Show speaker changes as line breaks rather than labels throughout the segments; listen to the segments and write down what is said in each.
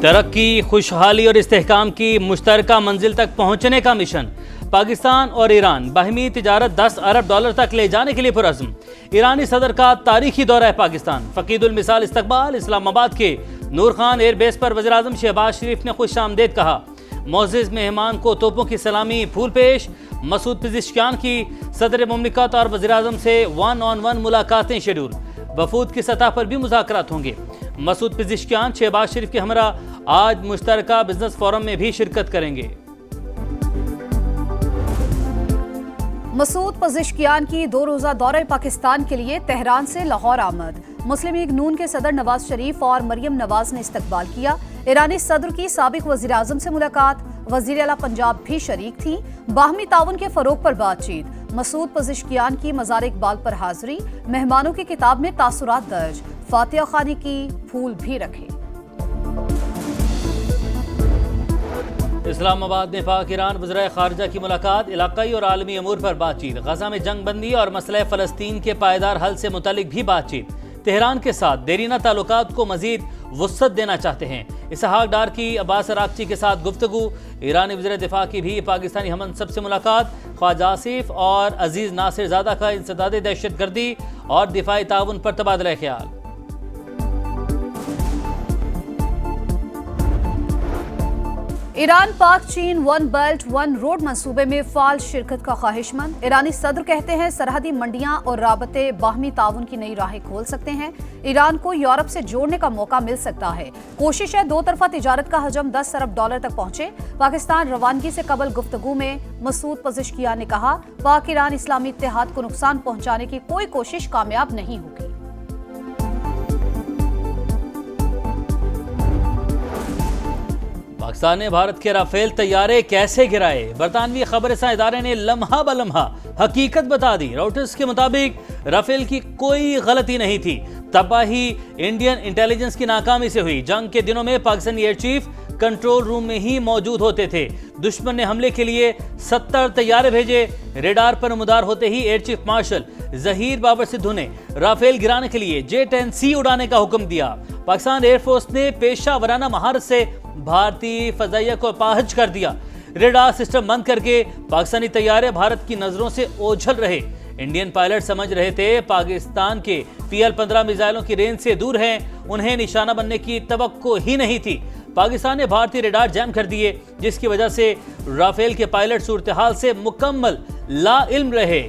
तरक्की, खुशहाली और इस्तेहकाम की मुश्तरका मंजिल तक पहुंचने का मिशन। पाकिस्तान और ईरान बाहमी तिजारत 10 अरब डॉलर तक ले जाने के लिए पुरअज़्म। ईरानी सदर का तारीखी दौरा है पाकिस्तान। फ़कीदुल मिसाल इस्तकबाल। इस्लामाबाद के नूर खान एयरबेस पर वज़ीर आज़म शहबाज शरीफ ने खुश आमदेद कहा। मोअज़्ज़िज़ मेहमान को तोपों की सलामी फूल पेश। मसूद पिज़िश्कियान की सदर मुमलिकत और वज़ीर आज़म से 1-on-1 मुलाकातें शेड्यूल। वफूद की सतह पर भी मुज़ाकरात होंगे। मसूद पिज़िश्कियान शहबाज शरीफ के हमरा आज मुश्तरका बिजनेस फोरम में भी शिरकत करेंगे।
मसूद पिज़िश्कियान की 2 रोज़ा दौरे पाकिस्तान के लिए तेहरान से लाहौर आमद। मुस्लिम लीग नून के सदर नवाज शरीफ और मरियम नवाज ने इस्तकबाल किया। ईरानी सदर की साबिक वज़ीर आज़म से मुलाकात। वज़ीर आला पंजाब भी शरीक थी। बाहमी ताउन के फ़रोग पर बातचीत। मसूद पिज़िश्कियान की मज़ार इकबाल पर हाजिरी। मेहमानों की किताब में तासुरात दर्ज। फातिहा खानी की फूल भी रखे।
इस्लामाबाद में पाक ईरान वज़ीर ख़ारिजा की मुलाकात। इलाक़ाई और आलमी अमूर पर बातचीत। गज़ा में जंग बंदी और मसला फ़लस्तीन के पायदार हल से मुतालिक भी बातचीत। तेहरान के साथ देरीना ताल्लुकात को मज़ीद वुसअत देना चाहते हैं। इसहाक डार की अब्बास अराग़ची के साथ गुफ्तगू। ईरानी वज़ीर दिफ़ा की भी पाकिस्तानी हममनसब से मुलाकात। ख्वाजा आसिफ और अजीज़ नासिर ज़ादा का इंसदाद दहशतगर्दी और दिफाई ताउन पर तबादला ख्याल।
ईरान पाक चीन 1 बेल्ट 1 रोड मंसूबे में फ़ाल शिरकत का ख्वाहिशमंद। ईरानी सदर कहते हैं सरहदी मंडियां और राबते बाहमी ताउन की नई राहें खोल सकते हैं। ईरान को यूरोप से जोड़ने का मौका मिल सकता है। कोशिश है 2 तरफा तिजारत का हजम 10 अरब डॉलर तक पहुंचे। पाकिस्तान रवानगी से कबल गुफ्तगू में मसूद पिज़िश्कियान ने कहा, पाक ईरान इस्लामी इत्तेहाद को नुकसान पहुंचाने की कोई कोशिश कामयाब नहीं होगी।
पाकिस्तान ने भारत के राफेल तैयारे कैसे गिराए। बरतानवी खबरसां इदारे ने लम्हा ब लम्हा हकीकत बता दी। रॉयटर्स के मुताबिक राफेल की कोई गलती नहीं थी। तबाही इंडियन इंटेलिजेंस की नाकामी से हुई। जंग के दिनों में Pakistani air chief control room में ही मौजूद होते थे। दुश्मन ने हमले के लिए 70 तैयारे भेजे। रेडार पर नमदार होते ही air chief marshal Zaheer Babar Sidhu ने राफेल गिराने के लिए J-10C उड़ाने का हुक्म दिया। पाकिस्तान एयरफोर्स ने पेशा वराना महारत से भारतीय फजाइया को अपाहज कर दिया। रेडार सिस्टम बंद करके पाकिस्तानी तैयारे भारत की नजरों से ओझल रहे। इंडियन पायलट समझ रहे थे पाकिस्तान के PL-15 मिसाइलों की रेंज से दूर हैं, उन्हें निशाना बनने की तवक्को ही नहीं थी। पाकिस्तान ने भारतीय रेडार जैम कर दिए, जिसकी वजह से राफेल के पायलट सूरत हाल से मुकम्मल लाइल्म रहे।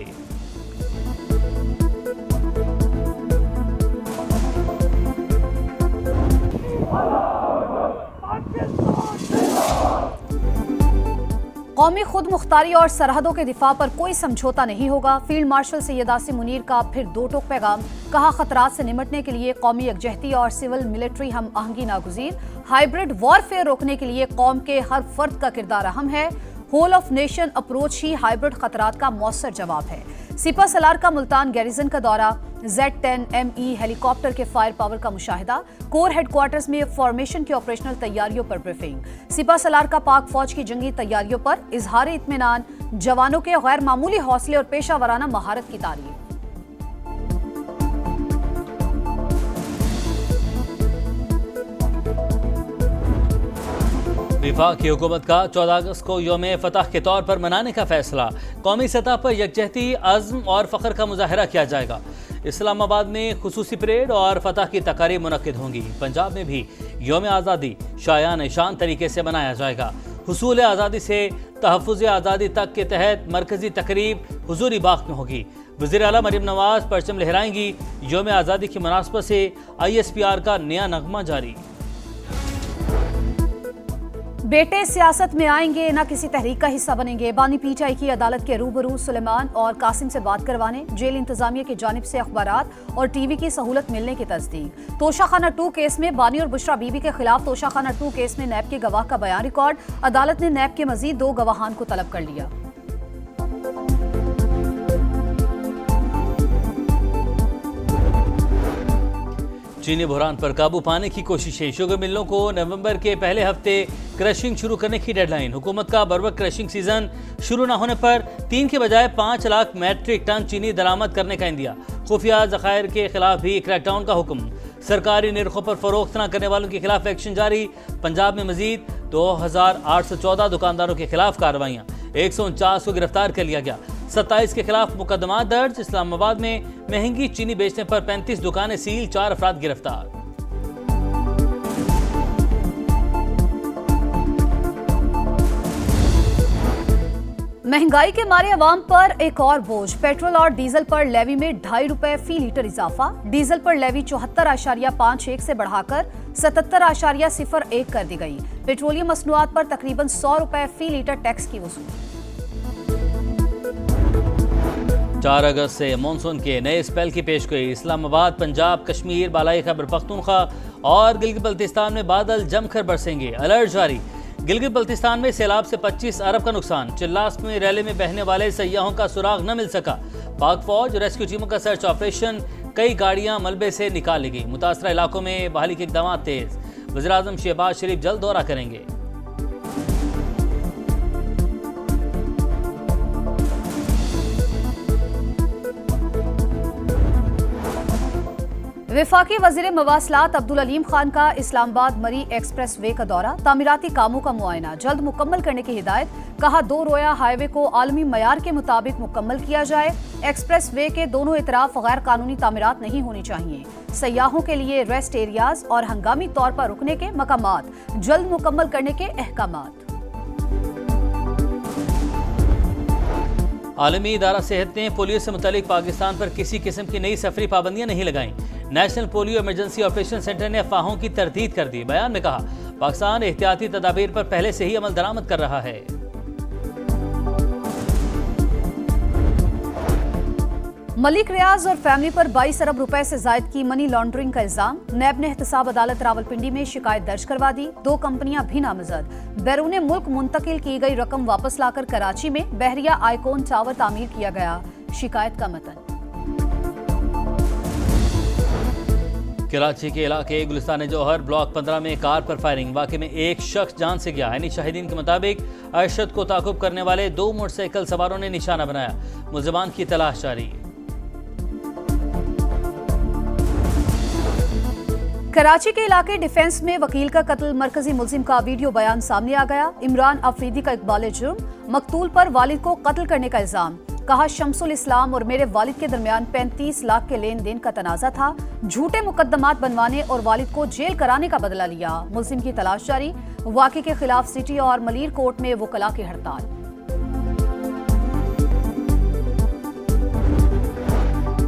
कौमी खुद मुख्तारी और सरहदों के दिफा पर कोई समझौता नहीं होगा। फील्ड मार्शल सैयद आसिम मुनीर का फिर 2 टोक पैगाम। कहा, खतरात से निमटने के लिए कौमी यकजहती और सिविल मिलिट्री हम आहंगी नागुज़ीर। हाइब्रिड वॉरफेयर रोकने के लिए कौम के हर फर्द का किरदार अहम है। होल ऑफ नेशन अप्रोच ही हाइब्रिड खतरात का मौसर जवाब है। सिपा सलार का मुल्तान गैरिजन का दौरा। Z-10ME हेलीकॉप्टर के फायर पावर का मुशाहिदा। कोर हेडक्वार्टर्स में फॉर्मेशन की ऑपरेशनल तैयारियों पर ब्रीफिंग। सिपा सलार का पाक फौज की जंगी तैयारियों पर इजहार इत्मीनान। जवानों के गैर मामूली हौसले और पेशा वराना महारत की तारीफ।
वफाकी हुकूमत का 14 अगस्त को यौम फतह के तौर पर मनाने का फैसला। कौमी सतह पर यकजहती, अज़्म और फ़ख्र का मुजाहरा किया जाएगा। इस्लामाबाद में खुसूसी परेड और फतह की तकारीब मुनक्किद होंगी। पंजाब में भी यौम आज़ादी शायान शान तरीके से मनाया जाएगा। हुसूल आज़ादी से तहफ़्फ़ुज़ आज़ादी तक के तहत मरकज़ी तकरीब हुज़ूरी बाग में होगी। वज़ीर आला मरियम नवाज परचम लहराएंगी। यौम आज़ादी की मुनासबत से ISPR का नया नगमा जारी।
बेटे सियासत में आएंगे, ना किसी तहरीक का हिस्सा बनेंगे। बानी PTI की अदालत के रूबरू सुलेमान और कासिम से बात करवाने। जेल इंतजामिया की जानिब से अखबारात और TV की सहूलत मिलने की तस्दीक। तोशाखाना 2 केस में बानी और बुशरा बीबी के खिलाफ तोशाखाना 2 केस में नैब के गवाह का बयान रिकॉर्ड। अदालत ने नैब के मजीद 2 गवाहान को तलब कर लिया।
चीनी बुहरान पर काबू पाने की कोशिशें। शुगर मिलों को नवंबर के पहले हफ्ते क्रशिंग शुरू करने की डेडलाइन। हुकूमत का बरवक्त क्रशिंग सीजन शुरू न होने पर 3 के बजाय 5 लाख मैट्रिक टन चीनी दरामद करने का इंदिया। खुफिया ज़खायर के खिलाफ भी क्रैकडाउन का हुक्म। सरकारी निर्खों पर फरोख्त न करने वालों के खिलाफ एक्शन जारी। पंजाब में मजीद 2814 दुकानदारों के खिलाफ कार्रवाइयां, 149 को गिरफ्तार कर लिया गया। 27 के खिलाफ मुकदमा दर्ज। इस्लामाबाद में महंगी चीनी बेचने पर 35 दुकानें सील, 4 अफराद गिरफ्तार।
महंगाई के मारे अवाम पर एक और बोझ। पेट्रोल और डीजल पर लेवी में 2.5 रुपए फी लीटर इजाफा। डीजल पर लेवी 74.51 से बढ़ाकर 77.01 कर दी गई। पेट्रोलियम मसनूआत पर तकरीबन 100 रुपए फी लीटर टैक्स की वसूली।
4 अगस्त से मानसून के नए स्पेल की पेशगोई। इस्लामाबाद, पंजाब, कश्मीर, बालाई खैबर पख्तूनख्वा और गिलगित बल्तिस्तान में बादल जमकर बरसेंगे। अलर्ट जारी। गिलगित बल्तिस्तान में सैलाब से 25 अरब का नुकसान। चिल्लास में रैली में बहने वाले सयाहों का सुराग न मिल सका। पाक फौज रेस्क्यू टीमों का सर्च ऑपरेशन, कई गाड़ियां मलबे से निकाली गई। मुतासरा इलाकों में बहाली के इक़दाम तेज। वज़ीर-ए-आज़म शहबाज शरीफ जल्द दौरा करेंगे।
वफाकी वज़ीर मवासलात अब्दुल अलीम खान का इस्लामाबाद मरी एक्सप्रेस वे का दौरा। तामीराती कामों का मुआयना जल्द मुकम्मल करने की हिदायत। कहा 2 रोया हाईवे को आलमी मयार के मुताबिक मुकम्मल किया जाए। एक्सप्रेस वे के दोनों इतराफ गैर कानूनी तामीरात नहीं होनी चाहिए। सयाहों के लिए रेस्ट एरियाज और हंगामी तौर पर रुकने के मकामात जल्द मुकम्मल करने के अहकामात।
आलमी इदारा सेहत ने पोलियो से मुतालिक पाकिस्तान पर किसी किस्म की नई सफरी पाबंदियां नहीं लगाईं। National polio emergency operation centre ने अफवाहों की तरदीद कर दी। बयान में कहा पाकिस्तान एहतियाती तदाबीर पर पहले से ही अमल दरामद कर रहा है।
मलिक रियाज और फैमिली पर 22 अरब रुपए से जायद की मनी लॉन्ड्रिंग का इल्जाम। नैब ने एहतसाब अदालत रावलपिंडी में शिकायत दर्ज करवा दी। 2 कंपनियां भी नामजद। बैरून मुल्क मुंतकिल की गई रकम वापस लाकर कराची में बहरिया आइकॉन टावर तामीर किया गया। शिकायत का मतन।
कराची के इलाके गुलिस्तान जौहर ब्लॉक 15 में कार पर फायरिंग। वाकई में एक शख्स जान से गया। यानी शाहिदीन के मुताबिक अरशद को ताकुब करने वाले 2 मोटरसाइकिल सवारों ने निशाना बनाया। मुलजिमान की तलाश जारी।
कराची के इलाके डिफेंस में वकील का कत्ल। मरकजी मुल्जिम का वीडियो बयान सामने आ गया। इमरान अफरीदी का इकबाल जुर्म। मकतूल पर वालिद को कत्ल करने का इल्जाम। कहा शमसुल इस्लाम और मेरे वालिद के दरमियान 35 लाख के लेन देन का तनाजा था। झूठे मुकदमात बनवाने और वालिद को जेल कराने का बदला लिया। मुल्जिम की तलाश जारी। वाक़े के खिलाफ सिटी और मलीर कोर्ट में वकला की हड़ताल।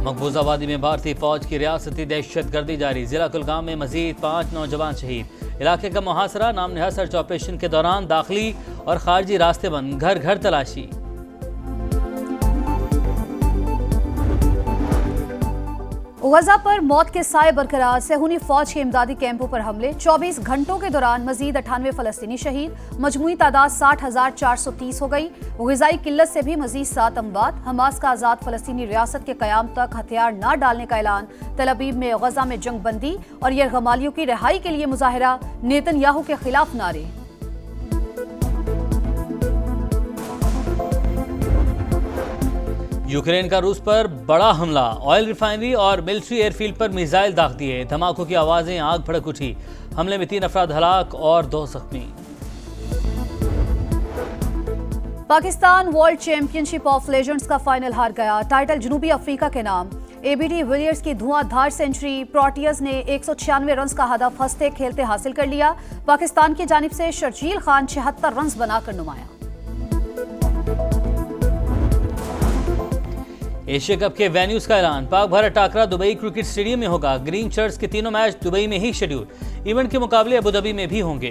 मकबूजा वादी में भारतीय फौज की रियासती दहशतगर्दी जारी। जिला कुलगाम में मजीद 5 नौजवान शहीद। इलाके का मुहासरा। नामनहाद सर्च ऑपरेशन के दौरान दाखिली और खारजी रास्ते बंद। घर घर तलाशी।
गजा पर मौत के साए बरकरार। सेहूनी फौज के इमदादी कैंपों पर हमले। 24 घंटों के दौरान मजीद 98 फलस्तीनी शहीद। मजमूई तादाद 60,430 हो गई। ग़िज़ाई किल्लत से भी मजीद 7 अमवात। हमास का आज़ाद फलस्तीनी रियासत के क़याम तक हथियार न डालने का ऐलान। तल अबीब में गजा में जंग बंदी और यरगमालियों की रिहाई के लिए मुजाहिरा। नेतन्याहू के खिलाफ नारे।
यूक्रेन का रूस पर बड़ा हमला। ऑयल रिफाइनरी और मिलिट्री एयरफील्ड पर मिसाइल दाग दिए। धमाकों की आवाजें, आग भड़क उठी। हमले में 3 अफराद हलाक और 2 जख्मी।
Pakistan world championship of legends का फाइनल हार गया। टाइटल जनूबी अफ्रीका के नाम। एबीडी विलियर्स की धुआंधार सेंचुरी। प्रोटियर्स ने 196 रन का हदफ हंसते खेलते हासिल कर लिया। पाकिस्तान की जानिब से शर्जील खान 76 रन बनाकर नुमाया।
एशिया कप के वेन्यूज का ऐलान। Pak Bharat टाकरा Dubai cricket stadium में होगा। ग्रीन शर्ट्स के तीनों मैच दुबई में ही शेड्यूल। इवेंट के मुकाबले अबू धाबी में भी होंगे।